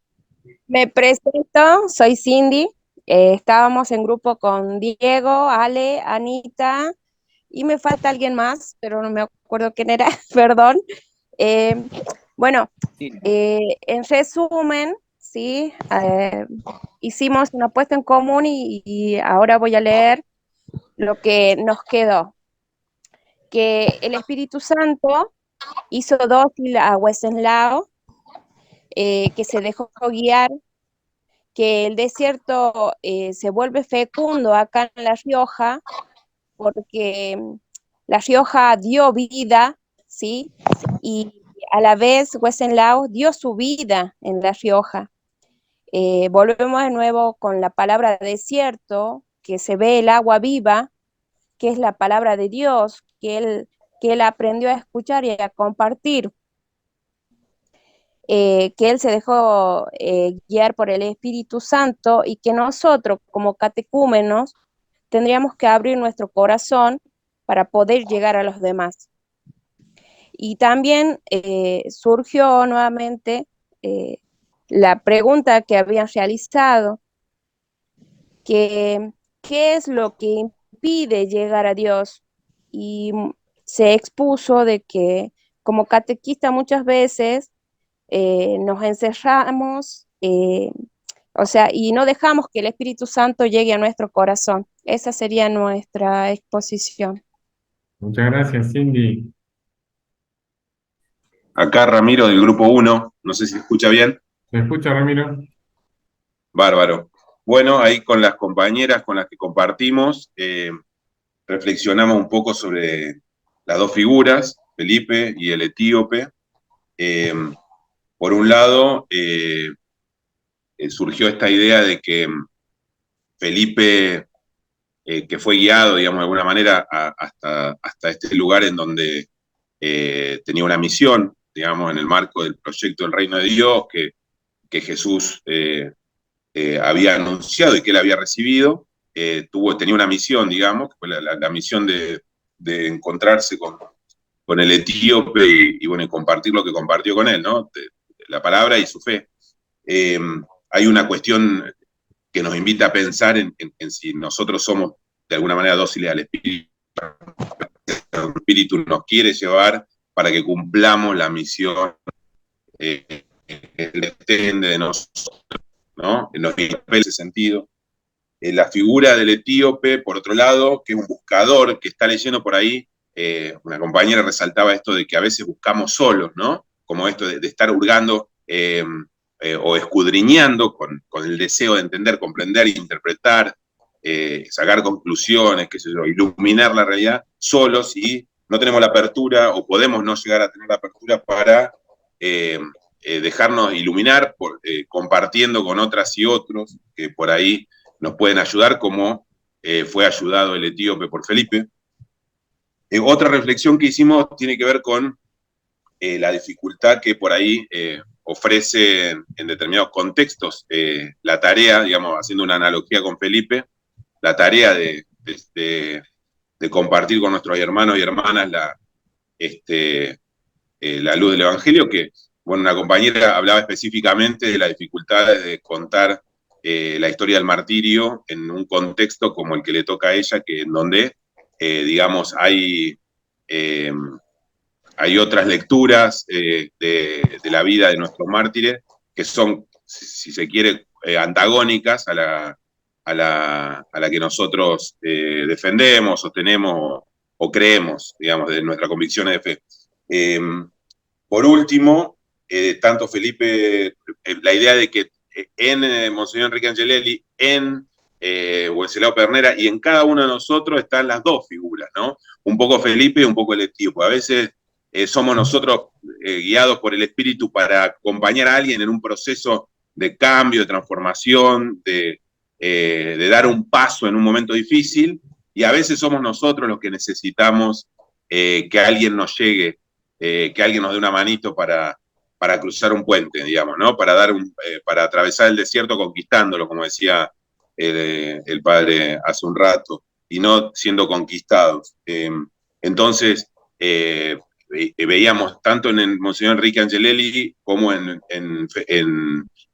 [SPEAKER 8] me presento, soy Cindy. Estábamos en grupo con Diego, Ale, Anita y me falta alguien más, pero no me acuerdo quién era, perdón. Eh, bueno, en resumen, sí, hicimos una puesta en común y ahora voy a leer lo que nos quedó. Que el Espíritu Santo hizo dócil a Wenceslao, que se dejó guiar, que el desierto se vuelve fecundo acá en La Rioja, porque La Rioja dio vida, ¿sí? Y a la vez Wenceslao dio su vida en La Rioja. Volvemos de nuevo con la palabra desierto, que se ve el agua viva, que es la palabra de Dios, que él aprendió a escuchar y a compartir. Que él se dejó guiar por el Espíritu Santo y que nosotros como catecúmenos tendríamos que abrir nuestro corazón para poder llegar a los demás. Y también surgió nuevamente la pregunta que habían realizado, que ¿qué es lo que impide llegar a Dios? Y se expuso de que como catequista muchas veces nos encerramos, o sea, y no dejamos que el Espíritu Santo llegue a nuestro corazón. Esa sería nuestra exposición.
[SPEAKER 3] Muchas gracias, Cindy.
[SPEAKER 5] Acá Ramiro del grupo 1, no sé si se escucha bien.
[SPEAKER 3] ¿Me escucha, Ramiro?
[SPEAKER 5] Bárbaro. Bueno, ahí con las compañeras con las que compartimos, reflexionamos un poco sobre las dos figuras, Felipe y el etíope. Por un lado, surgió esta idea de que Felipe, que fue guiado, digamos, de alguna manera hasta este lugar en donde tenía una misión, digamos, en el marco del proyecto del Reino de Dios, que Jesús había anunciado y que él había recibido, tenía una misión, digamos, que fue la misión de encontrarse con el etíope y bueno, y compartir lo que compartió con él, ¿no? La palabra y su fe. Hay una cuestión que nos invita a pensar en si nosotros somos de alguna manera dóciles al Espíritu. El Espíritu nos quiere llevar para que cumplamos la misión que Él extiende de nosotros, ¿no? En ese sentido. La figura del etíope, por otro lado, que es un buscador que está leyendo por ahí, una compañera resaltaba esto de que a veces buscamos solos, ¿no? Como esto de estar hurgando o escudriñando con el deseo de entender, comprender, interpretar, sacar conclusiones, qué sé yo, iluminar la realidad solos, y no tenemos la apertura o podemos no llegar a tener la apertura para dejarnos iluminar compartiendo con otras y otros que por ahí nos pueden ayudar, como fue ayudado el etíope por Felipe. Otra reflexión que hicimos tiene que ver con la dificultad que por ahí ofrece en determinados contextos la tarea, digamos, haciendo una analogía con Felipe, la tarea de compartir con nuestros hermanos y hermanas la luz del Evangelio, que, bueno, una compañera hablaba específicamente de las dificultades de contar la historia del martirio en un contexto como el que le toca a ella, que en donde, digamos, eh, hay otras lecturas de la vida de nuestros mártires que son, si se quiere, antagónicas a la que nosotros defendemos, sostenemos o creemos, digamos, de nuestras convicciones de fe. Por último, tanto Felipe, la idea de que en Monseñor Enrique Angelelli, en Wenceslao Pernera y en cada uno de nosotros están las dos figuras, ¿no? Un poco Felipe y un poco el etíope. A veces somos nosotros guiados por el Espíritu para acompañar a alguien en un proceso de cambio, de transformación, de dar un paso en un momento difícil, y a veces somos nosotros los que necesitamos que alguien nos llegue, que alguien nos dé una manito para cruzar un puente, digamos, ¿no? Para atravesar el desierto conquistándolo, como decía el padre hace un rato, y no siendo conquistados. Entonces, veíamos tanto en el Monseñor Enrique Angelelli como en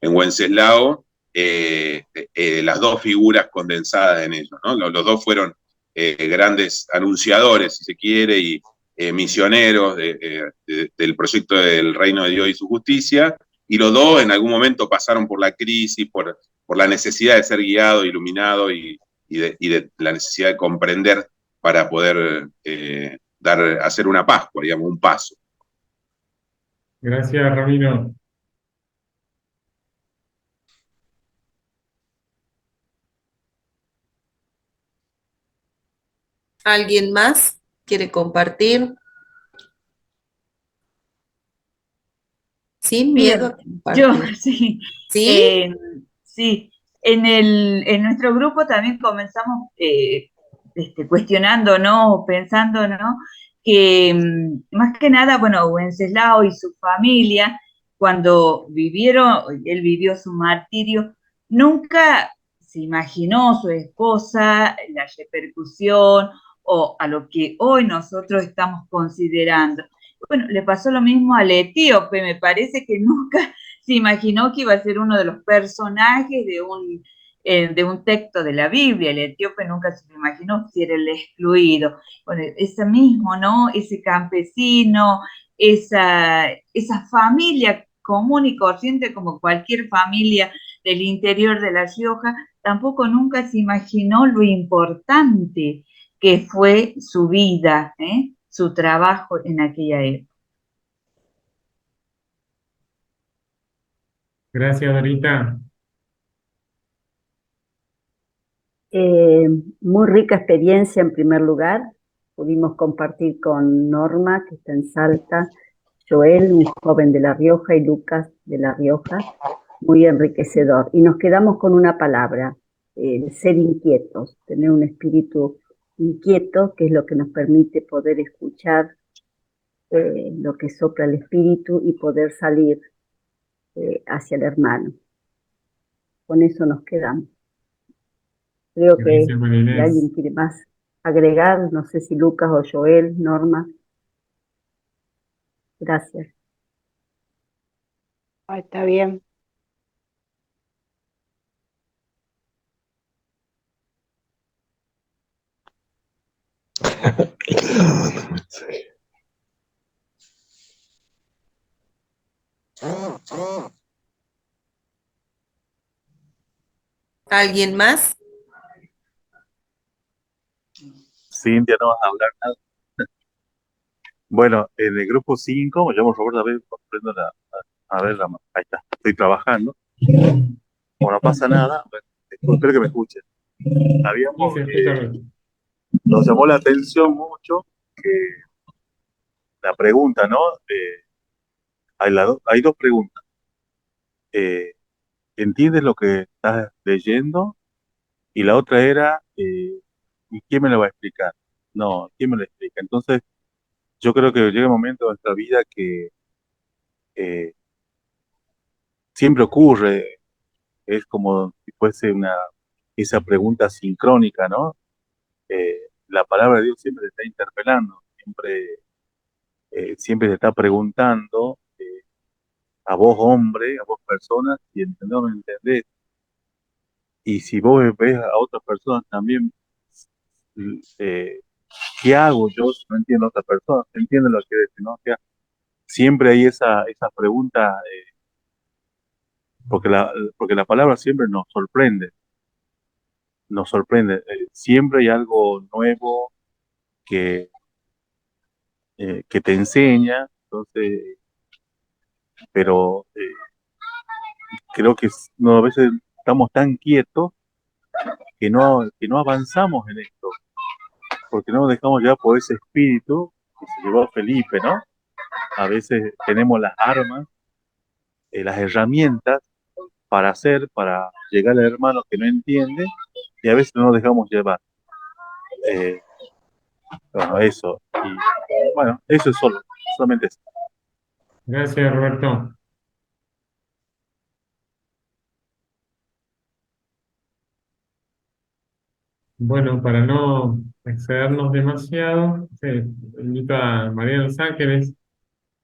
[SPEAKER 5] Wenceslao las dos figuras condensadas en ellos, ¿no? Los dos fueron grandes anunciadores, si se quiere, y misioneros del proyecto del reino de Dios y su justicia, y los dos en algún momento pasaron por la crisis, por la necesidad de ser guiado, iluminado y de la necesidad de comprender para poder hacer una Pascua, digamos, un paso.
[SPEAKER 3] Gracias, Ramiro.
[SPEAKER 2] ¿Alguien más quiere compartir? Sin miedo a compartir.
[SPEAKER 9] Yo, sí.
[SPEAKER 2] ¿Sí?
[SPEAKER 9] Sí, en nuestro grupo también comenzamos cuestionando, ¿no? Pensando, ¿no? Que más que nada, bueno, Wenceslao y su familia, cuando él vivió su martirio, nunca se imaginó su esposa, la repercusión o a lo que hoy nosotros estamos considerando. Bueno, le pasó lo mismo al etíope, me parece que nunca se imaginó que iba a ser uno de los personajes de un texto de la Biblia. El etíope nunca se lo imaginó si era el excluido. Bueno, ese mismo, ¿no? Ese campesino, esa familia común y corriente como cualquier familia del interior de La Rioja, tampoco nunca se imaginó lo importante que fue su vida, su trabajo en aquella época.
[SPEAKER 3] Gracias, Dorita.
[SPEAKER 10] Muy rica experiencia en primer lugar. Pudimos compartir con Norma, que está en Salta, Joel, un joven de La Rioja, y Lucas de La Rioja. Muy enriquecedor. Y nos quedamos con una palabra, ser inquietos, tener un espíritu inquieto, que es lo que nos permite poder escuchar lo que sopla el espíritu y poder salir hacia el hermano. Con eso nos quedamos. Creo que
[SPEAKER 3] Gracias, María
[SPEAKER 10] si
[SPEAKER 3] Inés.
[SPEAKER 10] alguien quiere más agregar, no sé si Lucas o Joel, Norma. Gracias.
[SPEAKER 8] Está bien.
[SPEAKER 2] ¿Alguien más?
[SPEAKER 11] Cintia, no vas a hablar nada. Bueno, en el grupo 5, me llamo Roberto, a ver, ahí está, estoy trabajando. Bueno, no pasa nada, bueno, espero que me escuchen. Habíamos,
[SPEAKER 3] Sí, se escucha bien.
[SPEAKER 11] nos llamó la atención mucho que la pregunta, ¿no? Hay dos preguntas. ¿Entiendes lo que estás leyendo? Y la otra era, ¿y quién me lo va a explicar? No, ¿quién me lo explica? Entonces, yo creo que llega un momento en nuestra vida que eh, siempre ocurre, es como si fuese esa pregunta sincrónica, ¿no? La palabra de Dios siempre te está interpelando, siempre siempre te está preguntando a vos hombre, a vos persona, si entendés o no entendés. Y si vos ves a otras personas también, eh, ¿qué hago yo si no entiendo a otra persona? ¿Entiendes lo que decís, no? O sea, siempre hay esa pregunta, porque la palabra siempre nos sorprende. Siempre hay algo nuevo que, que te enseña, entonces, pero creo que no, a veces estamos tan quietos que no avanzamos en esto, porque no nos dejamos llevar por ese espíritu que se llevó Felipe, ¿no? A veces tenemos las armas, las herramientas para llegar al hermano que no entiende, y a veces no nos dejamos llevar. Eh, bueno, eso. Y bueno, eso es solamente eso.
[SPEAKER 3] Gracias, Roberto. Bueno, para no excedernos demasiado, invito a María de los Ángeles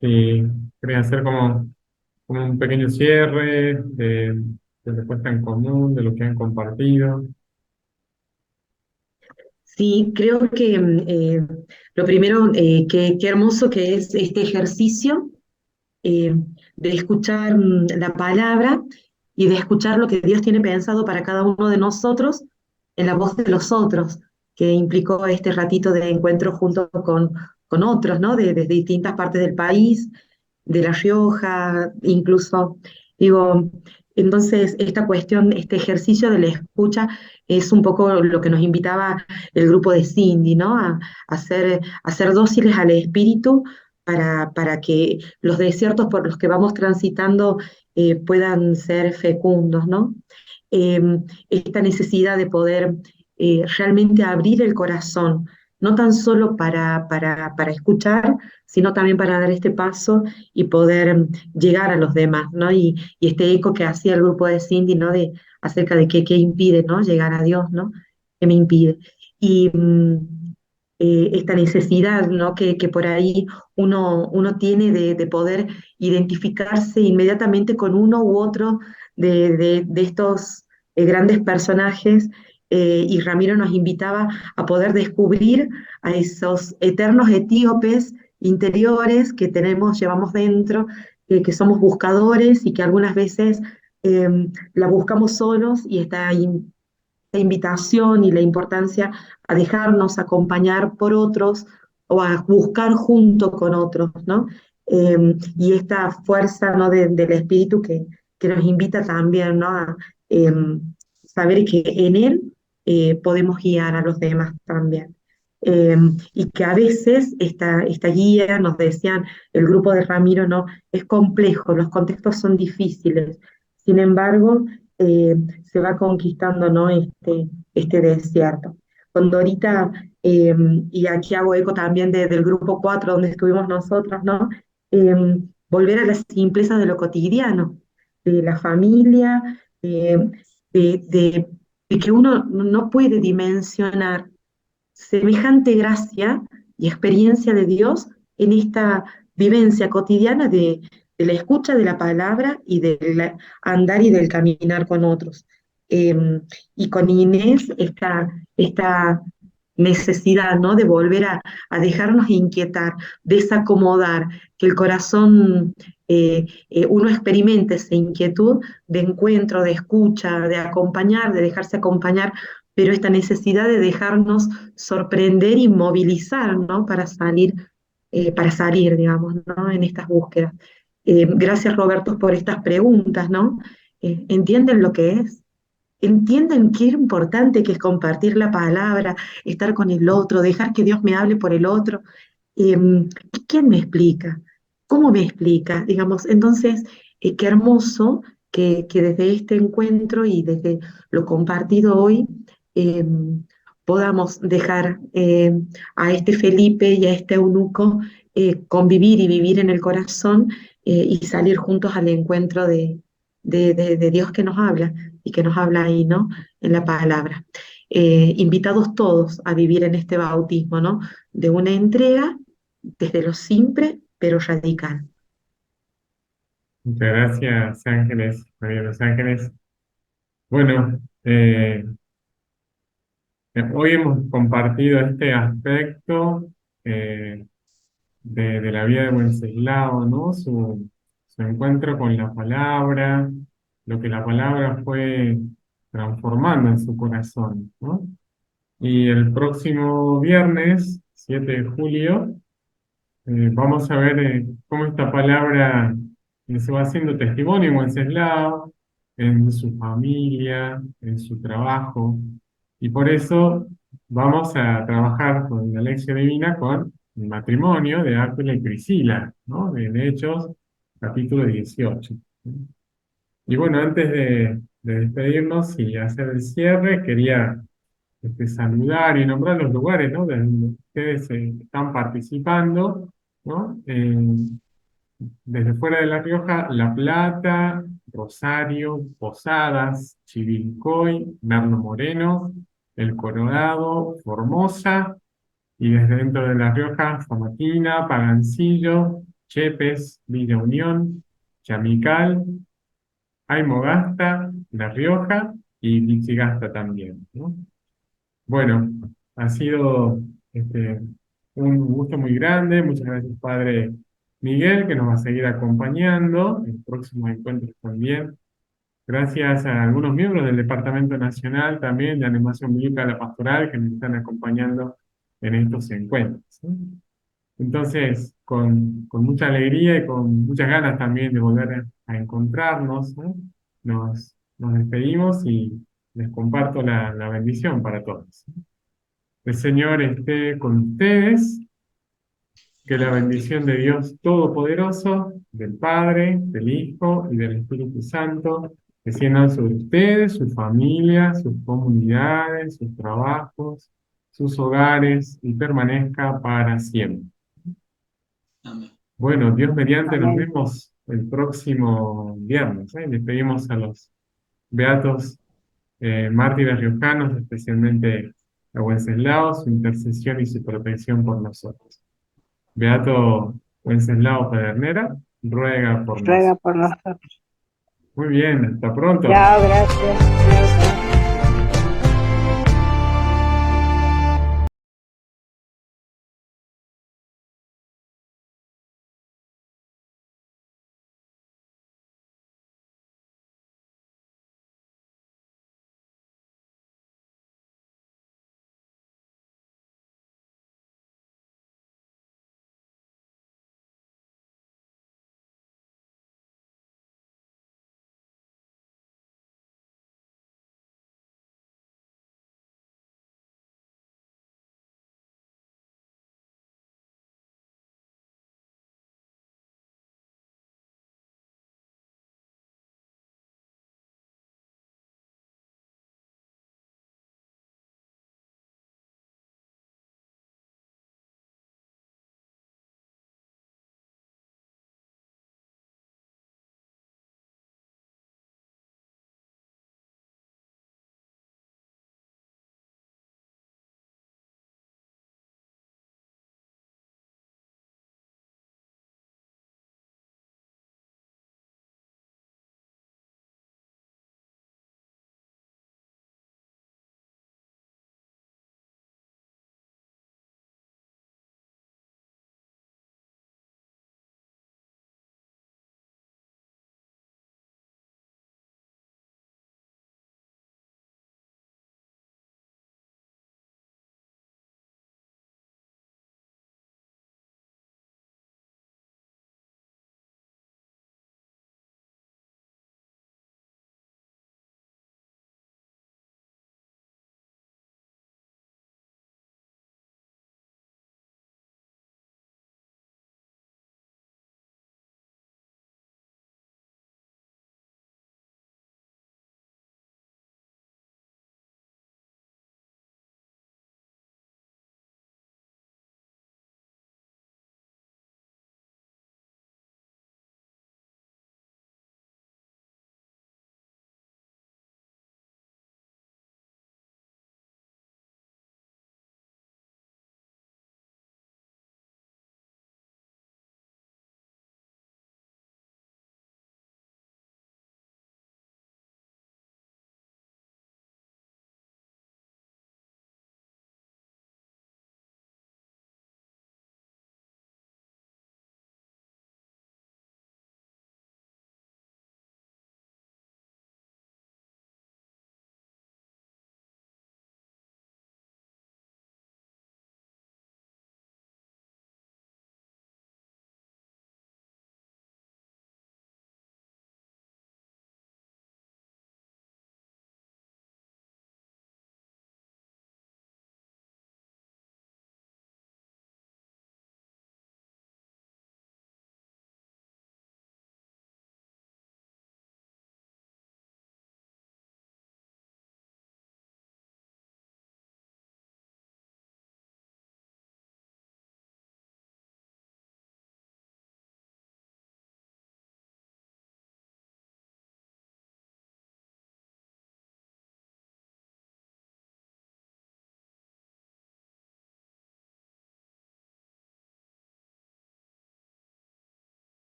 [SPEAKER 3] y quería hacer como un pequeño cierre de la puesta en común, de lo que han compartido.
[SPEAKER 4] Sí, creo que lo primero, qué hermoso que es este ejercicio eh, de escuchar la palabra y de escuchar lo que Dios tiene pensado para cada uno de nosotros en la voz de los otros, que implicó este ratito de encuentro junto con otros, ¿no? De distintas partes del país, de La Rioja, incluso, digo, entonces esta cuestión, este ejercicio de la escucha es un poco lo que nos invitaba el grupo de Cindy, ¿no? A ser dóciles al espíritu para que los desiertos por los que vamos transitando puedan ser fecundos, ¿no? Esta necesidad de poder realmente abrir el corazón, no tan solo para escuchar, sino también para dar este paso y poder llegar a los demás, ¿no? Y este eco que hacía el grupo de Cindy, ¿no? Acerca de qué impide, ¿no? Llegar a Dios, ¿no? ¿Qué me impide? Y esta necesidad, ¿no? Que por ahí uno tiene de poder identificarse inmediatamente con uno u otro de estos grandes personajes, y Ramiro nos invitaba a poder descubrir a esos eternos etíopes interiores que tenemos, llevamos dentro, que somos buscadores y que algunas veces eh, la buscamos solos, y la invitación y la importancia a dejarnos acompañar por otros o a buscar junto con otros, ¿no? Y esta fuerza, ¿no? Del espíritu que nos invita también, ¿no? A eh, saber que en él podemos guiar a los demás también. Eh, y que a veces esta guía, nos decían el grupo de Ramiro, ¿no? Es complejo, los contextos son difíciles. Sin embargo, se va conquistando, ¿no? Este desierto. Cuando ahorita, y aquí hago eco también del grupo 4 donde estuvimos nosotros, ¿no? Volver a la simpleza de lo cotidiano, de la familia, de que uno no puede dimensionar semejante gracia y experiencia de Dios en esta vivencia cotidiana de la escucha de la palabra y del andar y del caminar con otros. Y con Inés esta necesidad, ¿no? De volver a dejarnos inquietar, desacomodar, que el corazón, uno experimente esa inquietud de encuentro, de escucha, de acompañar, de dejarse acompañar, pero esta necesidad de dejarnos sorprender y movilizar, ¿no? Para salir, digamos, ¿no? En estas búsquedas. Gracias, Roberto, por estas preguntas, ¿no? ¿Entienden lo que es? ¿Entienden qué importante que es compartir la palabra, estar con el otro, dejar que Dios me hable por el otro? ¿Quién me explica? ¿Cómo me explica? Digamos, entonces, qué hermoso que desde este encuentro y desde lo compartido hoy, eh, podamos dejar a este Felipe y a este eunuco convivir y vivir en el corazón, y salir juntos al encuentro de Dios que nos habla y que nos habla ahí, ¿no? En la palabra. Invitados todos a vivir en este bautismo, ¿no? De una entrega desde lo simple pero radical.
[SPEAKER 3] Muchas gracias, Ángeles, María de los Ángeles. Bueno, hoy hemos compartido este aspecto eh, de la vida de Wenceslao, ¿no? Su encuentro con la palabra, lo que la palabra fue transformando en su corazón, ¿no? Y el próximo viernes, 7 de julio, vamos a ver cómo esta palabra se va haciendo testimonio en Wenceslao, en su familia, en su trabajo. Y por eso vamos a trabajar con la lección divina con el matrimonio de Áquila y Priscila, ¿no? De Hechos, capítulo 18. Y bueno, antes de despedirnos y hacer el cierre, quería saludar y nombrar los lugares, ¿no? De donde ustedes están participando, ¿no? Desde fuera de La Rioja, La Plata, Rosario, Posadas, Chivilcoy, Merlo Moreno, El Colorado, Formosa, y desde dentro de La Rioja, Famatina, Pagancillo, Chepes, Villa Unión, Chamical, Aymogasta, La Rioja y Lichigasta también, ¿no? Bueno, ha sido un gusto muy grande. Muchas gracias, Padre Miguel, que nos va a seguir acompañando en próximos encuentros también. Gracias a algunos miembros del Departamento Nacional también de Animación Bíblica de la Pastoral que nos están acompañando en estos encuentros, ¿sí? Entonces, con mucha alegría y con muchas ganas también de volver a encontrarnos, ¿no? Nos despedimos y les comparto la bendición para todos. El Señor esté con ustedes, que la bendición de Dios Todopoderoso, del Padre, del Hijo y del Espíritu Santo, desciendan sobre ustedes, sus familias, sus comunidades, sus trabajos, sus hogares y permanezca para siempre. Bueno, Dios mediante, nos
[SPEAKER 10] Amén.
[SPEAKER 3] vemos el próximo viernes, ¿eh? Les pedimos a los beatos mártires riojanos, especialmente a Wenceslao, su intercesión y su protección por nosotros. Beato Wenceslao Pedernera, ruega por
[SPEAKER 10] Ruega
[SPEAKER 3] nosotros.
[SPEAKER 10] por nosotros.
[SPEAKER 3] Muy bien, hasta pronto.
[SPEAKER 10] Chao, gracias. Chao, chao.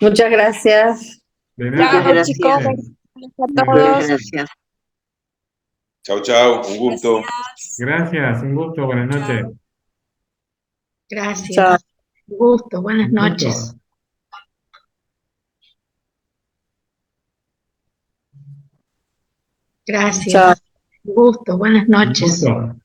[SPEAKER 12] Muchas gracias.
[SPEAKER 3] De
[SPEAKER 8] Chao,
[SPEAKER 3] nada.
[SPEAKER 8] chicos.
[SPEAKER 3] Gracias.
[SPEAKER 8] A todos.
[SPEAKER 12] Gracias.
[SPEAKER 5] Chau, chau, un gusto.
[SPEAKER 3] Gracias, un gusto, buenas noches.
[SPEAKER 12] Gracias.
[SPEAKER 8] Chao.
[SPEAKER 12] Un gusto. Buenas
[SPEAKER 3] Un
[SPEAKER 12] noches.
[SPEAKER 3] gusto.
[SPEAKER 12] Gracias.
[SPEAKER 8] Chao.
[SPEAKER 12] Un gusto. Buenas
[SPEAKER 3] Un
[SPEAKER 12] noches.
[SPEAKER 3] gusto.